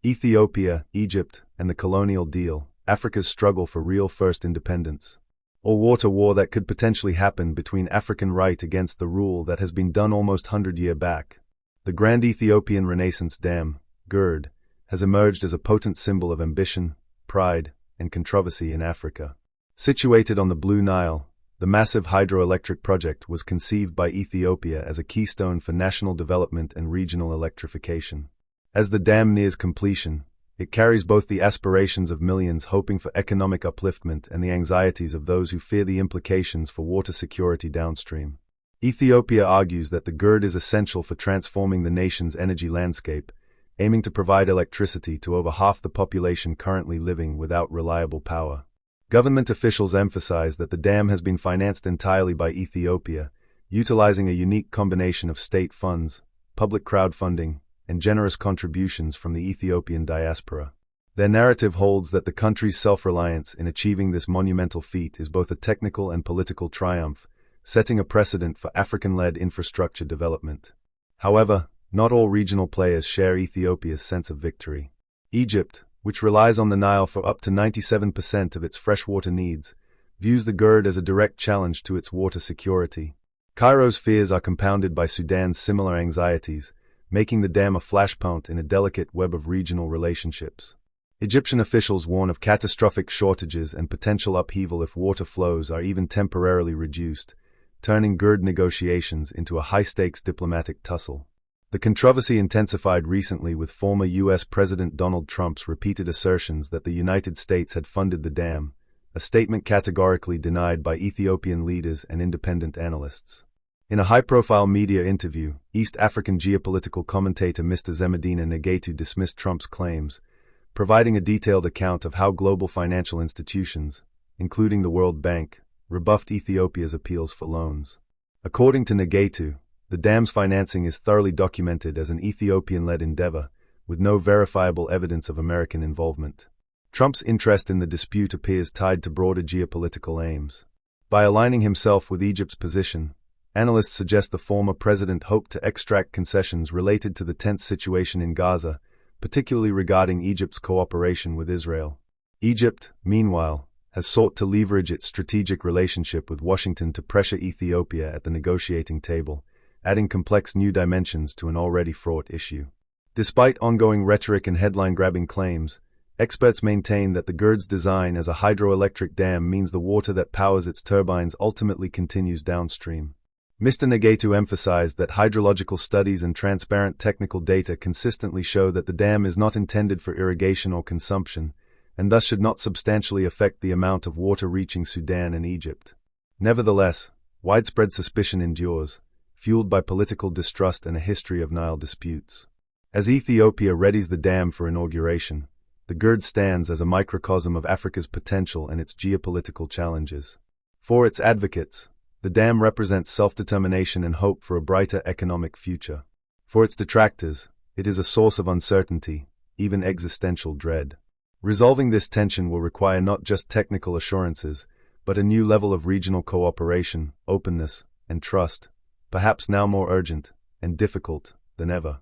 Ethiopia, Egypt, and the Colonial Deal, Africa's struggle for real first independence. Or water war that could potentially happen between African right against the rule that has been done almost 100 years back. The Grand Ethiopian Renaissance Dam, GERD, has emerged as a potent symbol of ambition, pride, and controversy in Africa. Situated on the Blue Nile, the massive hydroelectric project was conceived by Ethiopia as a keystone for national development and regional electrification. As the dam nears completion, it carries both the aspirations of millions hoping for economic upliftment and the anxieties of those who fear the implications for water security downstream. Ethiopia argues that the GERD is essential for transforming the nation's energy landscape, aiming to provide electricity to over half the population currently living without reliable power. Government officials emphasize that the dam has been financed entirely by Ethiopia, utilizing a unique combination of state funds, public crowdfunding, and generous contributions from the Ethiopian diaspora. Their narrative holds that the country's self-reliance in achieving this monumental feat is both a technical and political triumph, setting a precedent for African-led infrastructure development. However, not all regional players share Ethiopia's sense of victory. Egypt, which relies on the Nile for up to 97% of its freshwater needs, views the GERD as a direct challenge to its water security. Cairo's fears are compounded by Sudan's similar anxieties, making the dam a flashpoint in a delicate web of regional relationships. Egyptian officials warn of catastrophic shortages and potential upheaval if water flows are even temporarily reduced, turning GERD negotiations into a high-stakes diplomatic tussle. The controversy intensified recently with former U.S. President Donald Trump's repeated assertions that the United States had funded the dam, a statement categorically denied by Ethiopian leaders and independent analysts. In a high-profile media interview, East African geopolitical commentator Mr. Zemedina Ngetu dismissed Trump's claims, providing a detailed account of how global financial institutions, including the World Bank, rebuffed Ethiopia's appeals for loans. According to Ngetu, the dam's financing is thoroughly documented as an Ethiopian-led endeavor, with no verifiable evidence of American involvement. Trump's interest in the dispute appears tied to broader geopolitical aims. By aligning himself with Egypt's position, analysts suggest the former president hoped to extract concessions related to the tense situation in Gaza, particularly regarding Egypt's cooperation with Israel. Egypt, meanwhile, has sought to leverage its strategic relationship with Washington to pressure Ethiopia at the negotiating table, adding complex new dimensions to an already fraught issue. Despite ongoing rhetoric and headline-grabbing claims, experts maintain that the GERD's design as a hydroelectric dam means the water that powers its turbines ultimately continues downstream. Mr. Ngetu emphasized that hydrological studies and transparent technical data consistently show that the dam is not intended for irrigation or consumption, and thus should not substantially affect the amount of water reaching Sudan and Egypt. Nevertheless, widespread suspicion endures, fueled by political distrust and a history of Nile disputes. As Ethiopia readies the dam for inauguration, the GERD stands as a microcosm of Africa's potential and its geopolitical challenges. For its advocates, the dam represents self-determination and hope for a brighter economic future. For its detractors, it is a source of uncertainty, even existential dread. Resolving this tension will require not just technical assurances, but a new level of regional cooperation, openness, and trust, perhaps now more urgent and difficult than ever.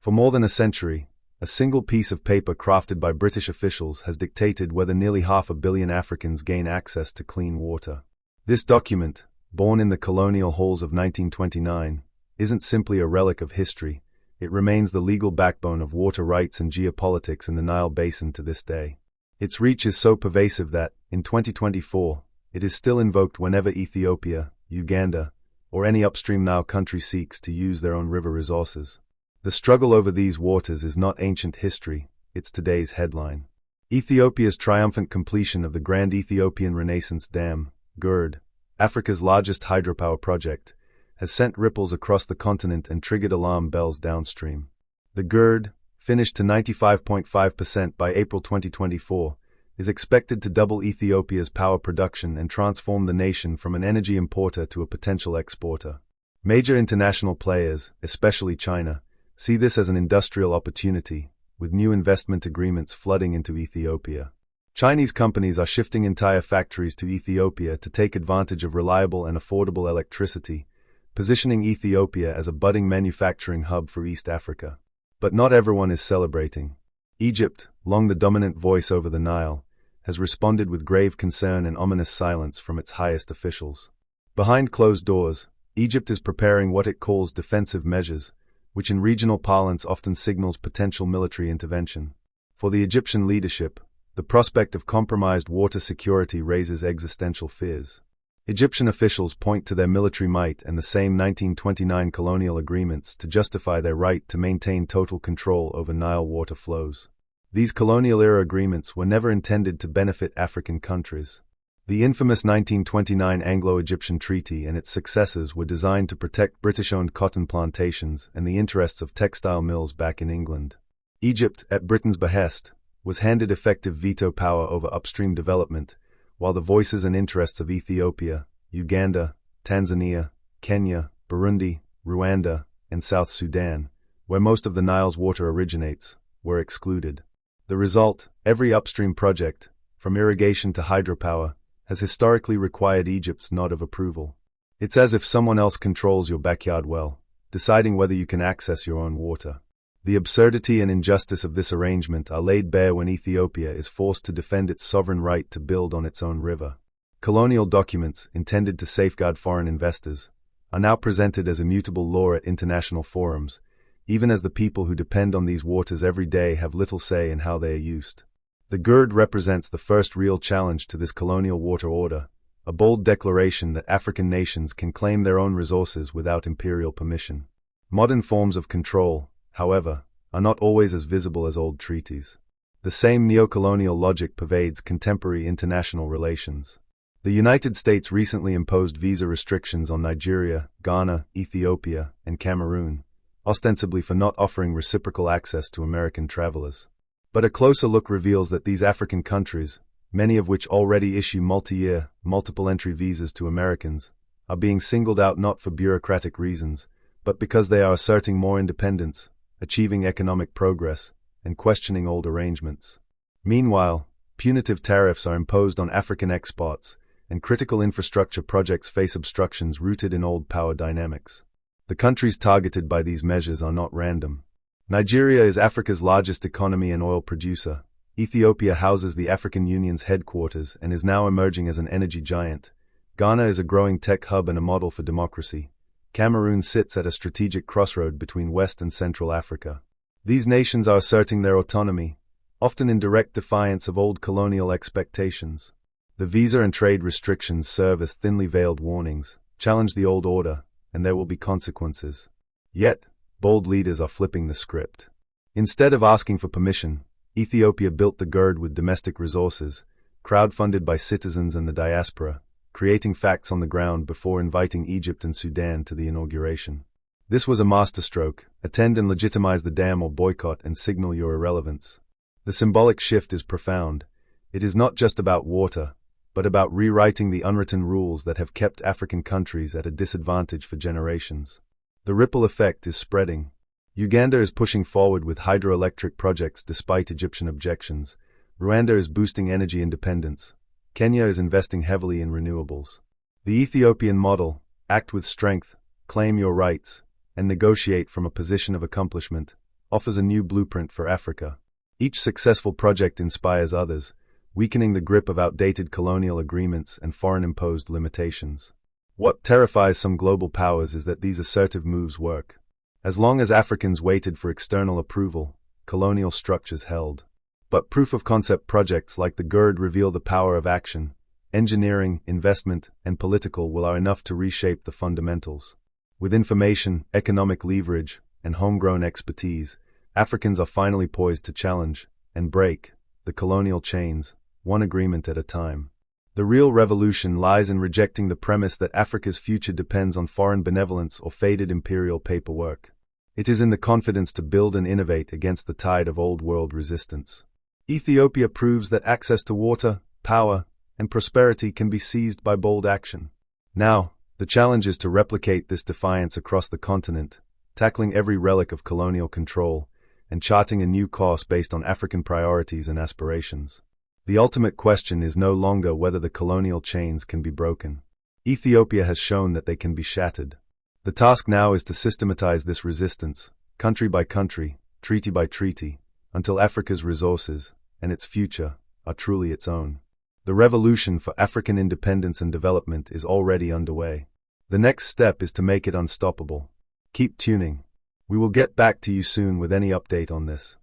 For more than a century, a single piece of paper crafted by British officials has dictated whether nearly 500 million Africans gain access to clean water. This document, born in the colonial halls of 1929, isn't simply a relic of history, it remains the legal backbone of water rights and geopolitics in the Nile Basin to this day. Its reach is so pervasive that, in 2024, it is still invoked whenever Ethiopia, Uganda, or any upstream Nile country seeks to use their own river resources. The struggle over these waters is not ancient history, it's today's headline. Ethiopia's triumphant completion of the Grand Ethiopian Renaissance Dam, GERD, Africa's largest hydropower project, has sent ripples across the continent and triggered alarm bells downstream. The GERD, finished to 95.5% by April 2024, is expected to double Ethiopia's power production and transform the nation from an energy importer to a potential exporter. Major international players, especially China, see this as an industrial opportunity, with new investment agreements flooding into Ethiopia. Chinese companies are shifting entire factories to Ethiopia to take advantage of reliable and affordable electricity, positioning Ethiopia as a budding manufacturing hub for East Africa. But not everyone is celebrating. Egypt, long the dominant voice over the Nile, has responded with grave concern and ominous silence from its highest officials. Behind closed doors, Egypt is preparing what it calls defensive measures, which in regional parlance often signals potential military intervention. For the Egyptian leadership, the prospect of compromised water security raises existential fears. Egyptian officials point to their military might and the same 1929 colonial agreements to justify their right to maintain total control over Nile water flows. These colonial-era agreements were never intended to benefit African countries. The infamous 1929 Anglo-Egyptian Treaty and its successors were designed to protect British-owned cotton plantations and the interests of textile mills back in England. Egypt, at Britain's behest, was handed effective veto power over upstream development, while the voices and interests of Ethiopia, Uganda, Tanzania, Kenya, Burundi, Rwanda, and South Sudan, where most of the Nile's water originates, were excluded. The result, every upstream project, from irrigation to hydropower, has historically required Egypt's nod of approval. It's as if someone else controls your backyard well, deciding whether you can access your own water. The absurdity and injustice of this arrangement are laid bare when Ethiopia is forced to defend its sovereign right to build on its own river. Colonial documents, intended to safeguard foreign investors, are now presented as immutable law at international forums, even as the people who depend on these waters every day have little say in how they are used. The GERD represents the first real challenge to this colonial water order, a bold declaration that African nations can claim their own resources without imperial permission. Modern forms of control, however, are not always as visible as old treaties. The same neocolonial logic pervades contemporary international relations. The United States recently imposed visa restrictions on Nigeria, Ghana, Ethiopia, and Cameroon, ostensibly for not offering reciprocal access to American travelers. But a closer look reveals that these African countries, many of which already issue multi-year, multiple-entry visas to Americans, are being singled out not for bureaucratic reasons, but because they are asserting more independence, achieving economic progress, and questioning old arrangements. Meanwhile, punitive tariffs are imposed on African exports, and critical infrastructure projects face obstructions rooted in old power dynamics. The countries targeted by these measures are not random. Nigeria is Africa's largest economy and oil producer. Ethiopia houses the African Union's headquarters and is now emerging as an energy giant. Ghana is a growing tech hub and a model for democracy. Cameroon sits at a strategic crossroad between West and Central Africa. These nations are asserting their autonomy, often in direct defiance of old colonial expectations. The visa and trade restrictions serve as thinly veiled warnings, challenge the old order, and there will be consequences. Yet, bold leaders are flipping the script. Instead of asking for permission, Ethiopia built the GERD with domestic resources, crowdfunded by citizens and the diaspora, creating facts on the ground before inviting Egypt and Sudan to the inauguration. This was a masterstroke: attend and legitimize the dam or boycott and signal your irrelevance. The symbolic shift is profound. It is not just about water, but about rewriting the unwritten rules that have kept African countries at a disadvantage for generations. The ripple effect is spreading. Uganda is pushing forward with hydroelectric projects despite Egyptian objections. Rwanda is boosting energy independence. Kenya is investing heavily in renewables. The Ethiopian model, act with strength, claim your rights, and negotiate from a position of accomplishment, offers a new blueprint for Africa. Each successful project inspires others, weakening the grip of outdated colonial agreements and foreign-imposed limitations. What terrifies some global powers is that these assertive moves work. As long as Africans waited for external approval, colonial structures held. But proof-of-concept projects like the GERD reveal the power of action. Engineering, investment, and political will are enough to reshape the fundamentals. With information, economic leverage, and homegrown expertise, Africans are finally poised to challenge and break the colonial chains, one agreement at a time. The real revolution lies in rejecting the premise that Africa's future depends on foreign benevolence or faded imperial paperwork. It is in the confidence to build and innovate against the tide of old-world resistance. Ethiopia proves that access to water, power, and prosperity can be seized by bold action. Now, the challenge is to replicate this defiance across the continent, tackling every relic of colonial control, and charting a new course based on African priorities and aspirations. The ultimate question is no longer whether the colonial chains can be broken. Ethiopia has shown that they can be shattered. The task now is to systematize this resistance, country by country, treaty by treaty, until Africa's resources and its future are truly its own. The revolution for African independence and development is already underway. The next step is to make it unstoppable. Keep tuning. We will get back to you soon with any update on this.